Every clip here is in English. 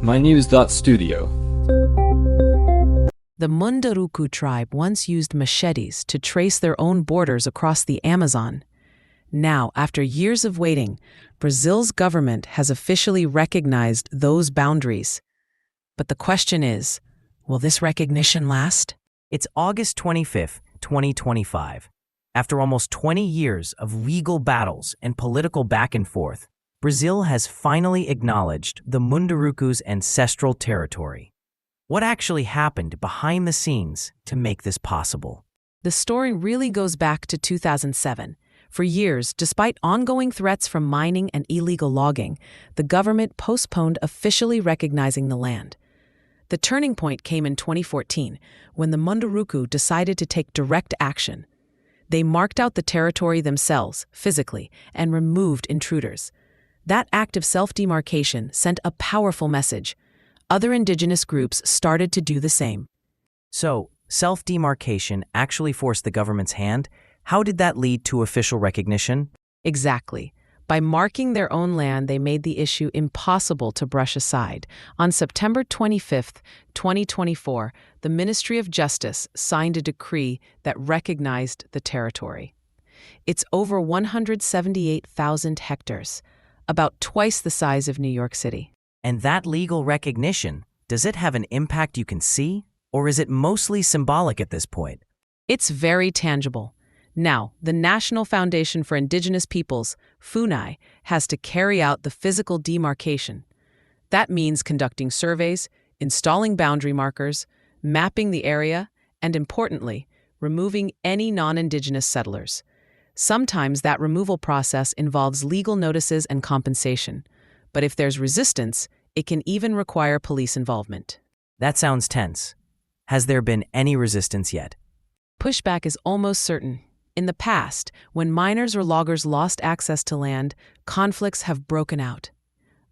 mynews.studio. The Munduruku tribe once used machetes to trace their own borders across the Amazon. Now, after years of waiting, Brazil's government has officially recognized those boundaries. But the question is, will this recognition last? It's August 25th, 2025. After almost 20 years of legal battles and political back and forth, Brazil has finally acknowledged the Munduruku's ancestral territory. What actually happened behind the scenes to make this possible? The story really goes back to 2007. For years, despite ongoing threats from mining and illegal logging, the government postponed officially recognizing the land. The turning point came in 2014, when the Munduruku decided to take direct action. They marked out the territory themselves, physically, and removed intruders. That act of self-demarcation sent a powerful message. Other indigenous groups started to do the same. So, self-demarcation actually forced the government's hand? How did that lead to official recognition? Exactly. By marking their own land, they made the issue impossible to brush aside. On September 25, 2024, the Ministry of Justice signed a decree that recognized the territory. It's over 178,000 hectares, about twice the size of New York City. And that legal recognition, does it have an impact you can see? Or is it mostly symbolic at this point? It's very tangible. Now, the National Foundation for Indigenous Peoples, FUNAI, has to carry out the physical demarcation. That means conducting surveys, installing boundary markers, mapping the area, and importantly, removing any non-Indigenous settlers. Sometimes that removal process involves legal notices and compensation. But if there's resistance, it can even require police involvement. That sounds tense. Has there been any resistance yet? Pushback is almost certain. In the past, when miners or loggers lost access to land, conflicts have broken out.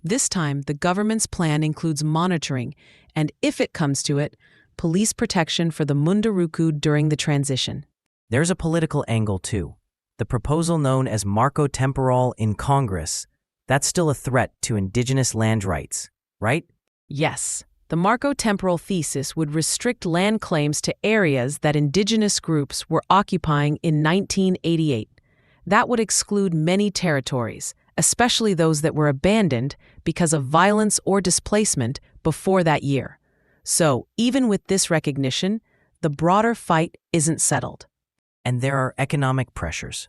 This time, the government's plan includes monitoring, and if it comes to it, police protection for the Munduruku during the transition. There's a political angle too. The proposal known as Marco Temporal in Congress, that's still a threat to indigenous land rights, right? Yes. The Marco Temporal thesis would restrict land claims to areas that indigenous groups were occupying in 1988. That would exclude many territories, especially those that were abandoned because of violence or displacement before that year. So, even with this recognition, the broader fight isn't settled. And there are economic pressures.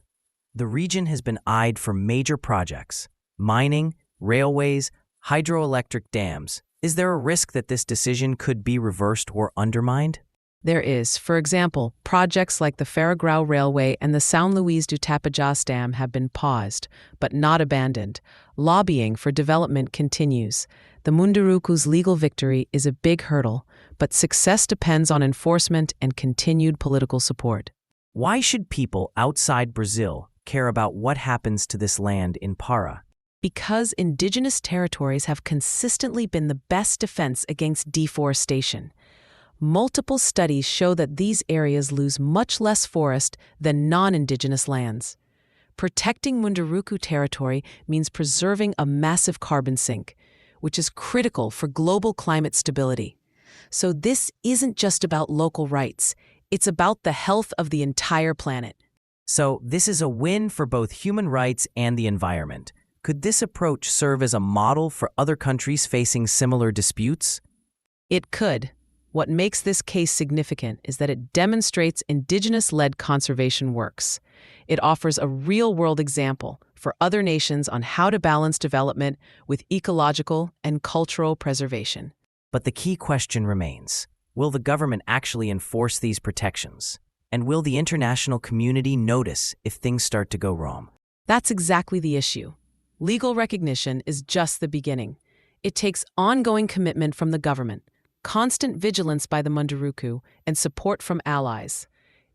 The region has been eyed for major projects: mining, railways, hydroelectric dams. Is there a risk that this decision could be reversed or undermined? There is. For example, projects like the Ferrogrão Railway and the São Luís do Tapajós Dam have been paused, but not abandoned. Lobbying for development continues. The Munduruku's legal victory is a big hurdle, but success depends on enforcement and continued political support. Why should people outside Brazil care about what happens to this land in Para? Because indigenous territories have consistently been the best defense against deforestation. Multiple studies show that these areas lose much less forest than non-indigenous lands. Protecting Munduruku territory means preserving a massive carbon sink, which is critical for global climate stability. So this isn't just about local rights, it's about the health of the entire planet. So this is a win for both human rights and the environment. Could this approach serve as a model for other countries facing similar disputes? It could. What makes this case significant is that it demonstrates indigenous-led conservation works. It offers a real-world example for other nations on how to balance development with ecological and cultural preservation. But the key question remains: will the government actually enforce these protections? And will the international community notice if things start to go wrong? That's exactly the issue. Legal recognition is just the beginning. It takes ongoing commitment from the government, constant vigilance by the Munduruku, and support from allies.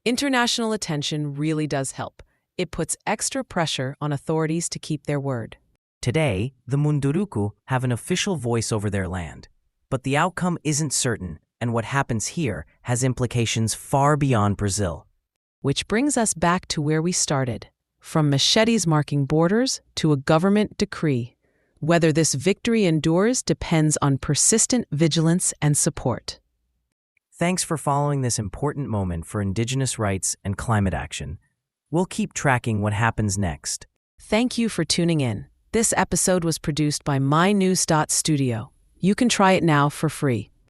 International attention really does help. It puts extra pressure on authorities to keep their word. Today, the Munduruku have an official voice over their land. But the outcome isn't certain, and what happens here has implications far beyond Brazil. Which brings us back to where we started. From machetes marking borders to a government decree, Whether this victory endures depends on persistent vigilance and support. Thanks for following this important moment for Indigenous rights and climate action. We'll keep tracking what happens next. Thank you for tuning in. This episode was produced by mynews.studio. You can try it now for free.